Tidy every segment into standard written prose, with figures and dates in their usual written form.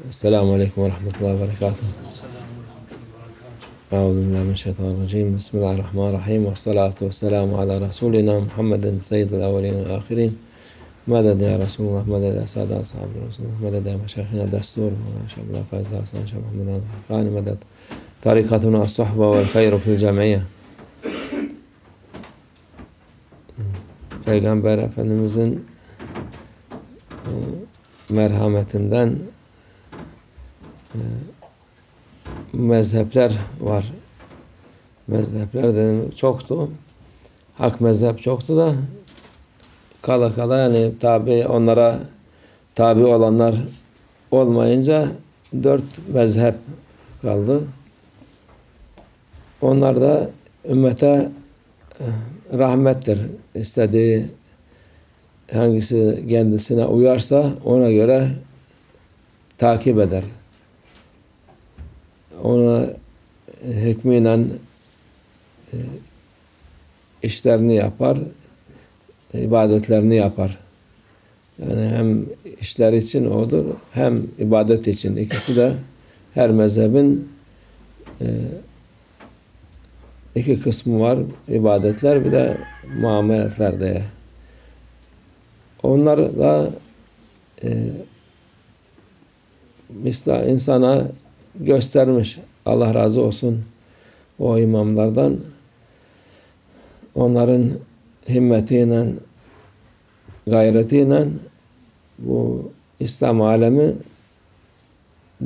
Esselamu Aleyküm ve Rahmetullahi ve Berekatuhu. Euzubillahimineşşeytanirracim. Bismillahirrahmanirrahim. Ve salatu ve selamu ala Resulina Muhammedin seyyidil evvelin ve ahirin. Meded ya Resulullah, meded ya Sadat ashabi Resulullah, meded ya meşayihina destur. İnşallah fazla hasan, inşallah Muhammeden Fani meded. Tarikatuna as-suhba vel hayru fil cemiyye. Peygamber Efendimizin merhametinden mezhepler var. Mezhepler dedim çoktu. Hak mezhep çoktu da kala kala yani onlara tabi olanlar olmayınca 4 mezhep kaldı. Onlar da ümmete rahmettir. İstediği hangisi kendisine uyarsa ona göre takip eder. Ona hükmüyle işlerini yapar, ibadetlerini yapar. Yani hem işler için odur, hem ibadet için. İkisi de her mezhebin iki kısmı var. İbadetler bir de muameletler diye. Onlar da insana göstermiş. Allah razı olsun o imamlardan. Onların himmetiyle, gayretiyle bu İslam alemi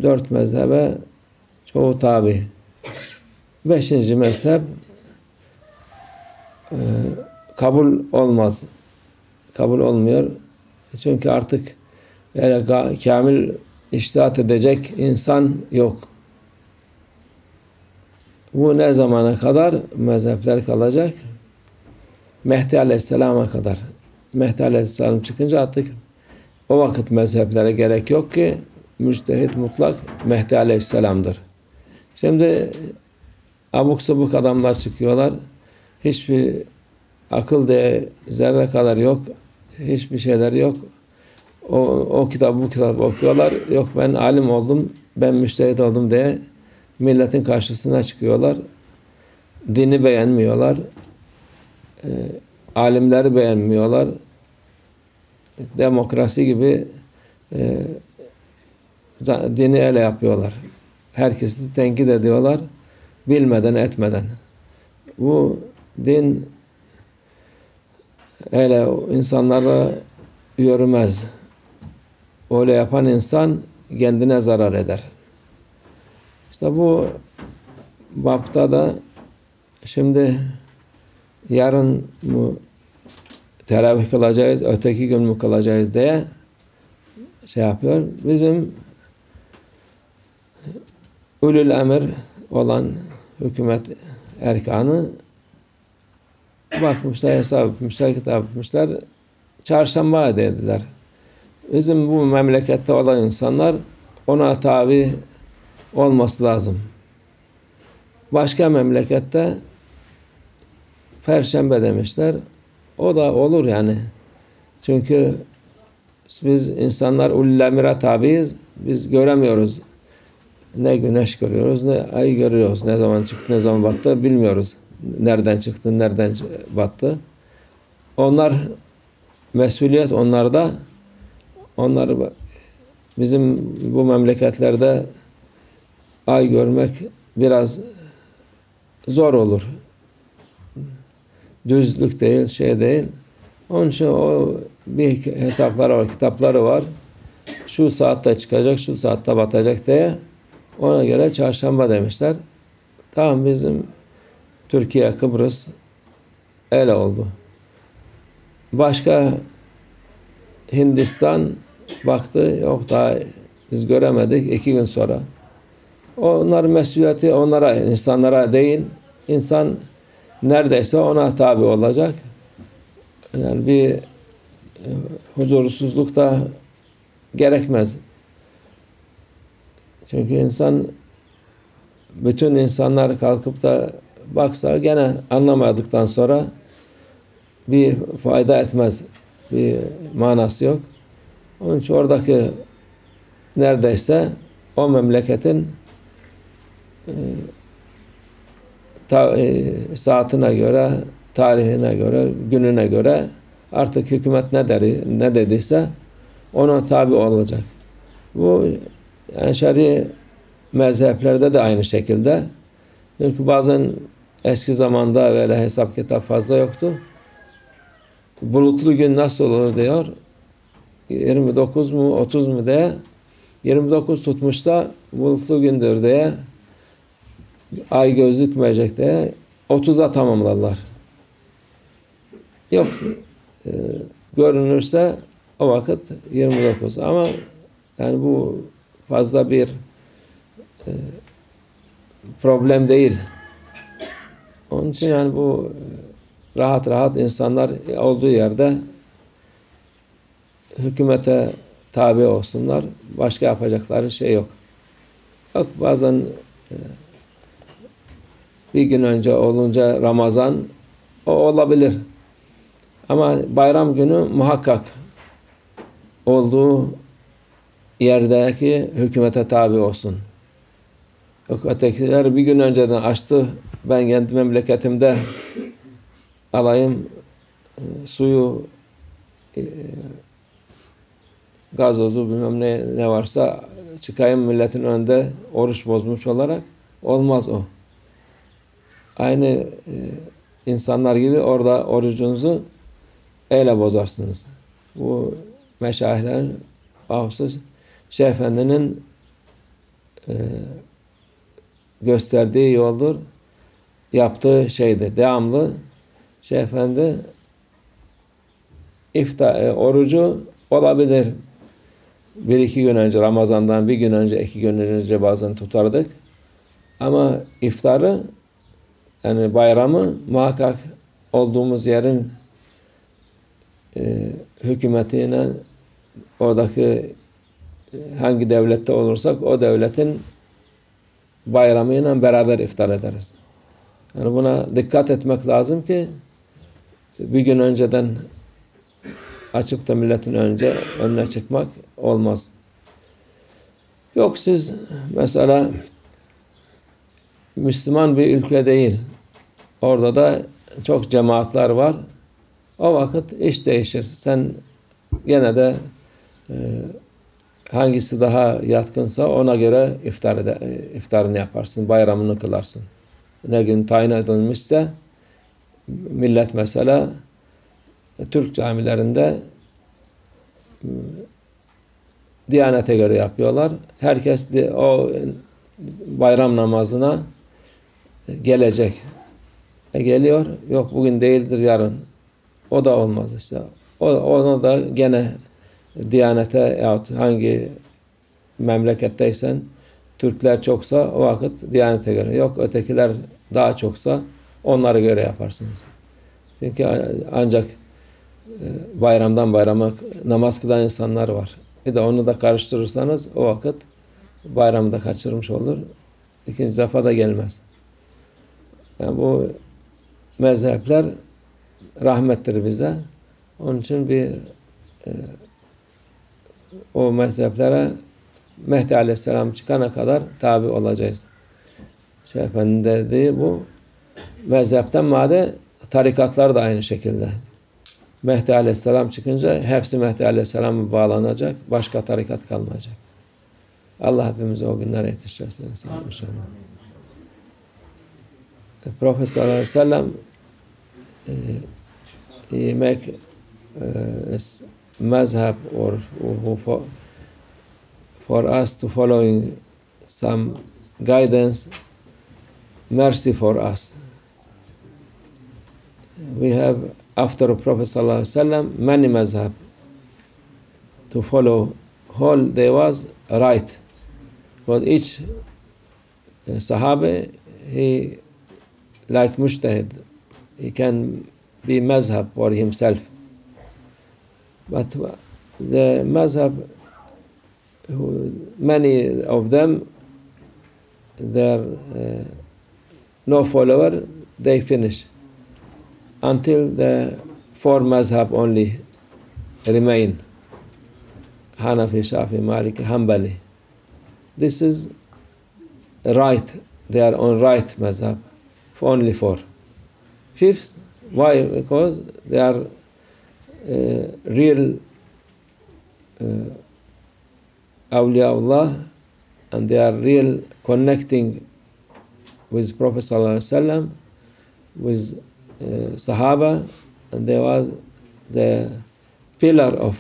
4 mezhebe çoğu tabi. 5. mezhep kabul olmaz. Kabul olmuyor. Çünkü artık kamil içtihat edecek insan yok. Bu ne zamana kadar mezhepler kalacak? Mehdi Aleyhisselam'a kadar. Mehdi Aleyhisselam çıkınca artık o vakit mezheplere gerek yok ki müçtehit mutlak Mehdi Aleyhisselam'dır. Şimdi abuk sabuk adamlar çıkıyorlar. Hiçbir akıl diye zerre kadar yok. Hiçbir şeyler yok. O kitabı bu kitabı okuyorlar. Yok ben alim oldum, ben müçtehit oldum diye milletin karşısına çıkıyorlar. Dini beğenmiyorlar. Alimleri beğenmiyorlar. Demokrasi gibi dini ele yapıyorlar. Herkesi tenkit ediyorlar. Bilmeden, etmeden. Bu din öyle insanlara yürümez. Öyle yapan insan kendine zarar eder. İşte bu bapta da şimdi yarın mı teravih kılacağız, öteki gün mü kılacağız diye şey yapıyor. Bizim ulul emir olan hükümet erkanı bakmışlar, hesap etmişler, kitap etmişler. Çarşamba dediler. Bizim bu memlekette olan insanlar ona tabi olması lazım. Başka memlekette Perşembe demişler. O da olur yani. Çünkü biz insanlar ulul emire tabiiz. Biz göremiyoruz. Ne güneş görüyoruz, ne ay görüyoruz. Ne zaman çıktı, ne zaman battı bilmiyoruz. Nereden çıktı, nereden battı. Onlar mesuliyet onlarda. Onlar bizim bu memleketlerde ay görmek biraz zor olur. Düzlük değil, şey değil. Onun için o bir hesapları var, kitapları var. Şu saatte çıkacak, şu saatte batacak diye ona göre çarşamba demişler. Tamam bizim Türkiye, Kıbrıs öyle oldu. Başka Hindistan baktı, yok daha biz göremedik 2 gün sonra. Onların mesuliyeti onlara, insanlara değil. İnsan neredeyse ona tabi olacak. Yani bir huzursuzluk da gerekmez. Çünkü bütün insanlar kalkıp da baksa gene anlamadıktan sonra bir fayda etmez. Bir manası yok. Onun için oradaki neredeyse o memleketin saatine göre, tarihine göre, gününe göre artık hükümet ne dediyse ona tabi olacak. Bu yani şer'i mezheplerde de aynı şekilde. Çünkü bazen eski zamanda böyle hesap kitap fazla yoktu. Bulutlu gün nasıl olur diyor. 29 mu 30 mu diye 29 tutmuşsa bulutlu gündür diye, ay gözükmeyecek diye 30'a tamamlarlar. Yok görünürse o vakit 29 ama yani bu fazla bir problem değil. Onun için yani bu rahat rahat insanlar olduğu yerde hükümete tabi olsunlar. Başka yapacakları şey yok. Yok bazen bir gün önce olunca Ramazan o olabilir. Ama bayram günü muhakkak olduğu yerdeki hükümete tabi olsun. Yok ötekiler bir gün önceden açtı. Ben kendi memleketimde alayım suyu, gazozu bilmem ne varsa çıkayım milletin önünde oruç bozmuş olarak olmaz o. Aynı insanlar gibi orada orucunuzu öyle bozarsınız. Bu meşayihlerin bahsız Şeyh Efendi'nin gösterdiği yoldur. Yaptığı şeydi. Devamlı Şeyh Efendi orucu olabilir. Bir iki gün önce Ramazan'dan bir gün önce, iki gün önce bazen tutardık. Ama iftarı yani bayramı muhakkak olduğumuz yerin hükümetiyle oradaki hangi devlette olursak o devletin bayramıyla beraber iftar ederiz. Yani buna dikkat etmek lazım ki bir gün önceden açıp da milletin önüne çıkmak olmaz. Yok siz mesela Müslüman bir ülke değil. Orada da çok cemaatler var. O vakit iş değişir. Sen gene de hangisi daha yatkınsa ona göre iftarını yaparsın, bayramını kılarsın. Ne gün tayin edilmişse millet mesela Türk camilerinde Diyanete göre yapıyorlar. Herkes o bayram namazına gelecek. Geliyor. Yok bugün değildir yarın. O da olmaz işte. Ona da gene Diyanete yahut hangi memleketteysen Türkler çoksa o vakit Diyanete göre. Yok ötekiler daha çoksa onlara göre yaparsınız. Çünkü ancak bayramdan bayrama namaz kılan insanlar var. Bir de onu da karıştırırsanız o vakit bayramı da kaçırmış olur. İkinci defa da gelmez. Yani bu mezhepler rahmettir bize. Onun için o mezheplere Mehdi Aleyhisselam çıkana kadar tabi olacağız. Şeyh Efendi dediği bu. Mezhepten madde tarikatlar da aynı şekilde. Mehdi Aleyhisselam çıkınca hepsi Mehdi Aleyhisselam'a bağlanacak. Başka tarikat kalmayacak. Allah hepimizi o günlere yetiştirsin inşallah. Prophet sallallahu aleyhi ve sellem he make mazhab or for us to following some guidance, mercy for us. We have after Prophet sallallahu aleyhi ve sellem many mazhab to follow. Whole they was right. But each Sahabe he like mujtahid. He can be mazhab for himself. But the mazhab, many of them, they're no follower, they finish. Until the four mazhab only remain. Hanafi, Shafi, Maliki, Hanbali. this is right. They are on right mazhab. Only 4. 5th, why? Because they are real awliyaullah, and they are real connecting with Prophet ﷺ, with Sahaba, and they was the pillar of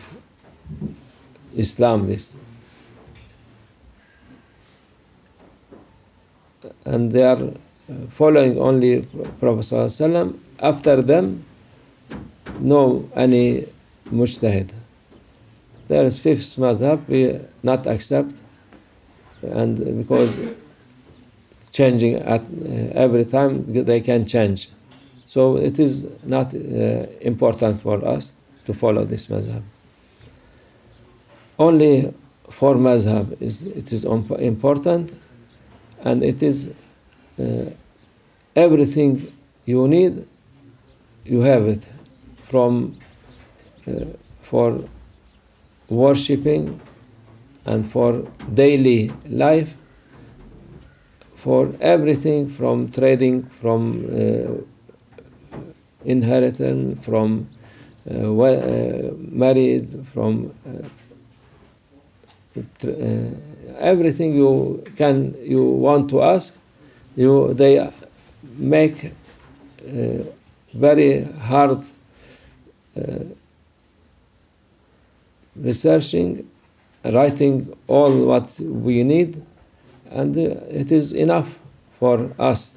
Islam. This, and they are following only Prophet ﷺ. After them, no any mujtahid. There is 5th madhab we not accept, and because changing at every time they can change, so it is not important for us to follow this madhab. Only 4 madhab is important, and it is everything you need, you have it, from for worshipping and for daily life, for everything, from trading, from inheritance, from married, from everything you want to ask, they make very hard researching, writing all what we need, and it is enough for us.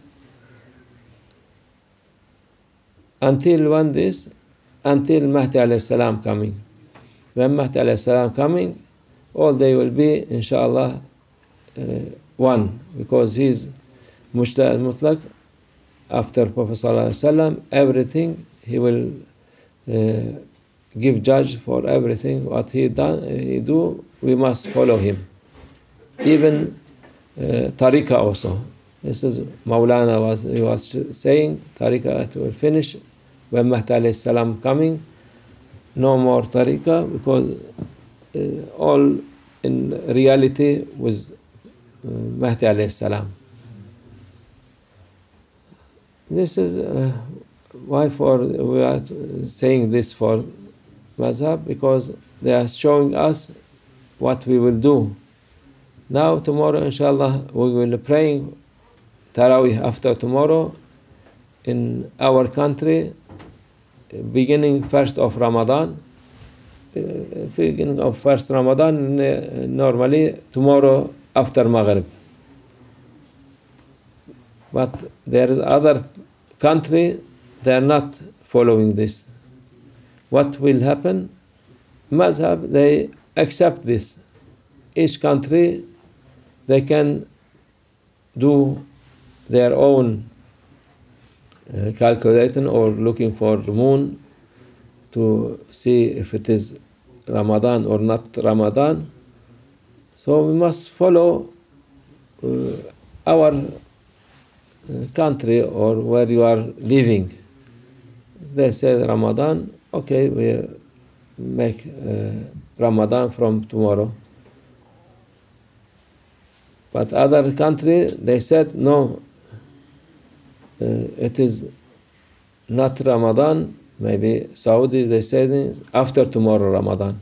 Until when this? Until Mahdi alayhi salam coming. When Mahdi alayhi salam coming, all they will be, inshallah, one, because he is Mushtaq al-Mutlaq. After Prophet sallallahu alaihi wasallam, everything he will give judge for everything what he do. We must follow him. Even tariqah also. This is Maulana was saying, tariqah will finish when Mahdi alayhi salam coming. No more tariqah, because all in reality was Mahdi alayhi salam. This is why we are saying this for mazhab, because they are showing us what we will do. Now tomorrow inshallah we will be praying Taraweeh after tomorrow in our country, beginning 1st of Ramadan. Beginning of 1st Ramadan, normally tomorrow after Maghrib. But there is other country, they are not following this. What will happen? Mazhab, they accept this. Each country, they can do their own calculating or looking for the moon to see if it is Ramadan or not Ramadan. So we must follow our country or where you are living. If they say Ramadan, okay, we make Ramadan from tomorrow. But other country, they said no, it is not Ramadan. Maybe Saudi, they said after tomorrow Ramadan.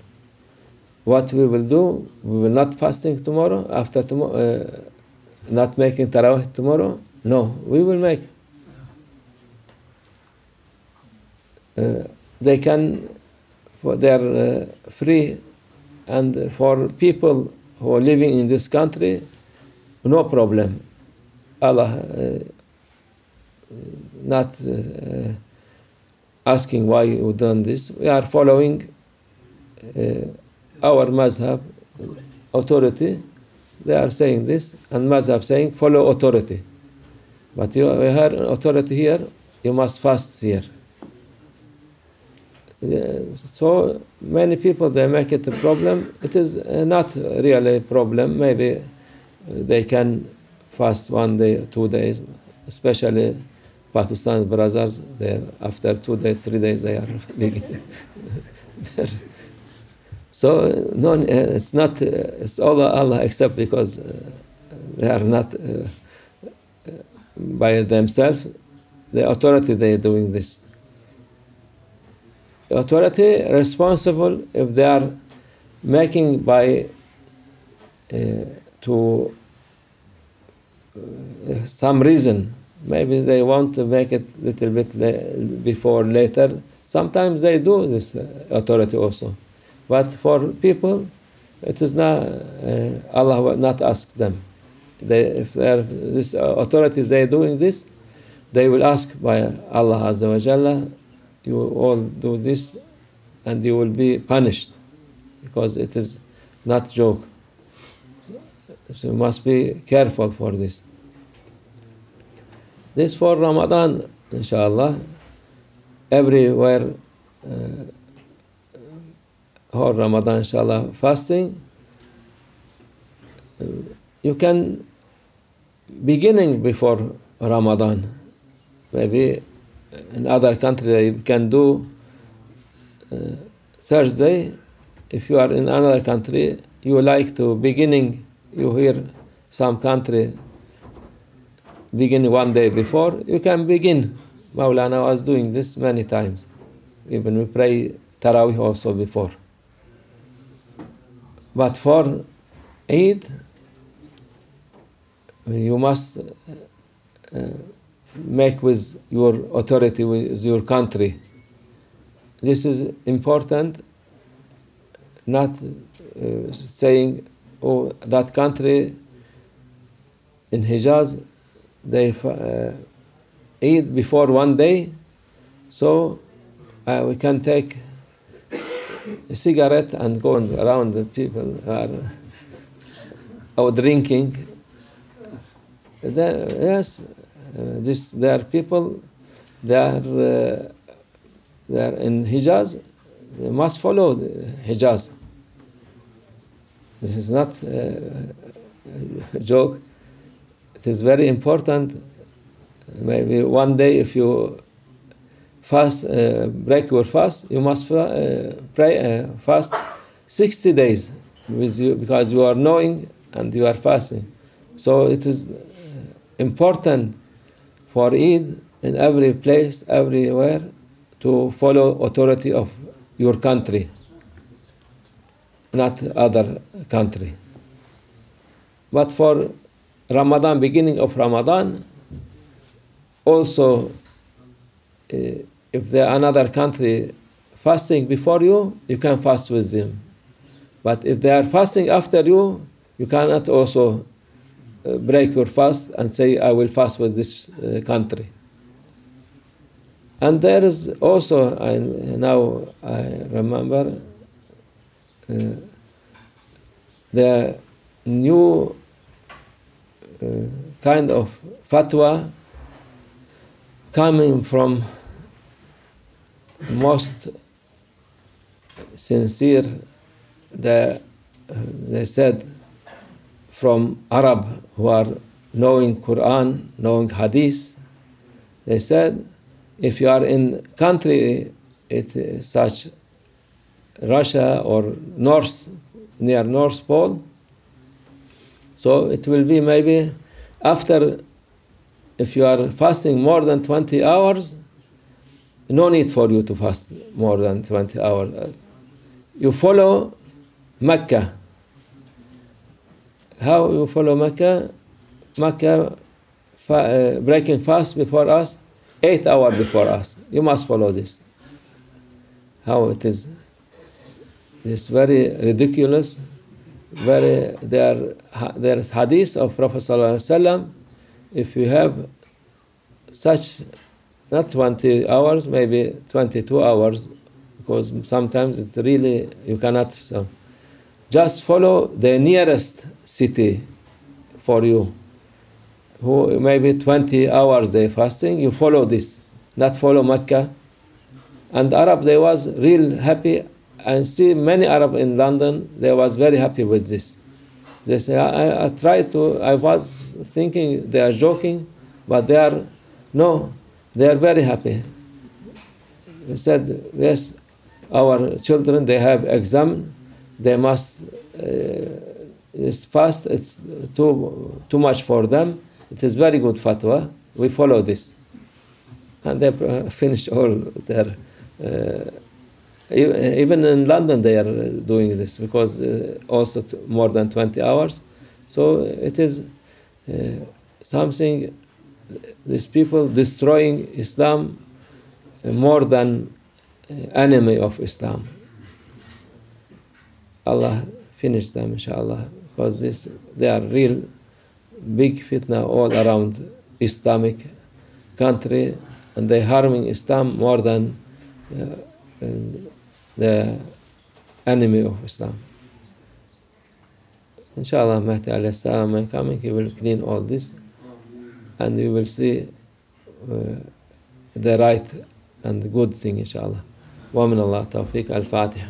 What we will do? We will not fasting tomorrow, after tomorrow, not making Taraweeh tomorrow. No, we will make. They can, they are free, and for people who are living in this country, no problem. Allah not asking why you done this. We are following our mazhab authority. They are saying this, and mazhab saying follow authority. But you heard authority here, you must fast here. So many people, they make it a problem. It is not really a problem. Maybe they can fast 1 day, 2 days, especially Pakistan brothers. They, after 2 days, 3 days, they are beginning. So no, it's not. It's all Allah except because they are not by themselves. The authority they are doing this. The authority responsible if they are making by to some reason. Maybe they want to make it a little bit before later. Sometimes they do this authority also. But for people, it is not, Allah will not ask them. If this authority they are doing this, they will ask by Allah Azza wa Jalla, you all do this and you will be punished because it is not joke. So you must be careful for this. This for Ramadan, inshallah, everywhere whole Ramadan, inshallah, fasting. You can beginning before Ramadan. Maybe in other country you can do Thursday. If you are in another country, you like to beginning. You hear some country begin one day before. You can begin. Maulana was doing this many times. Even we pray Taraweeh also before. But for Eid, you must make with your authority, with your country. This is important, not saying, oh, that country in Hijaz, they eat before one day, so we can take a cigarette and go around the people are drinking. Yes, there are people, they are in Hijaz, they must follow Hijaz. This is not a joke. It is very important. Maybe one day if you fast, break your fast, you must fast 60 days with you, because you are knowing and you are fasting. So it is important for Eid in every place, everywhere, to follow authority of your country, not other country. But for Ramadan, beginning of Ramadan, also if there are another country fasting before you, you can fast with them. But if they are fasting after you, you cannot also break your fast and say, I will fast with this country. And there is also, now I remember, the new kind of fatwa coming from most sincere, they said, from Arab who are knowing Quran, knowing Hadith. They said, if you are in country such Russia or near North Pole, so it will be maybe after, if you are fasting more than 20 hours, no need for you to fast more than 20 hours. You follow Mecca. How you follow Mecca? Mecca breaking fast before us, 8 hours before us. You must follow this. How it is? It's very ridiculous. There is hadith of Prophet ﷺ. If you have such, not 20 hours, maybe 22 hours, because sometimes it's really, you cannot. So just follow the nearest city for you, who maybe 20 hours they fasting, you follow this, not follow Mecca. And Arab, they was real happy. I see many Arab in London, they was very happy with this. They say, I was thinking they are joking, but they are very happy. They said, yes, our children, they have exam, they must fast. It's too much for them. It is very good fatwa. We follow this, and they finish all their. Even in London, they are doing this because also more than 20 hours. So it is something. These people destroying Islam more than enemy of Islam. Allah finish them, inshallah, because they are real big fitna all around Islamic country, and they harming Islam more than the enemy of Islam. Inshallah, Mahdi alayhi salam when coming, he will clean all this, and we will see the right and good thing, inshallah. Wa min Allah tawfiq. Al-Fatiha.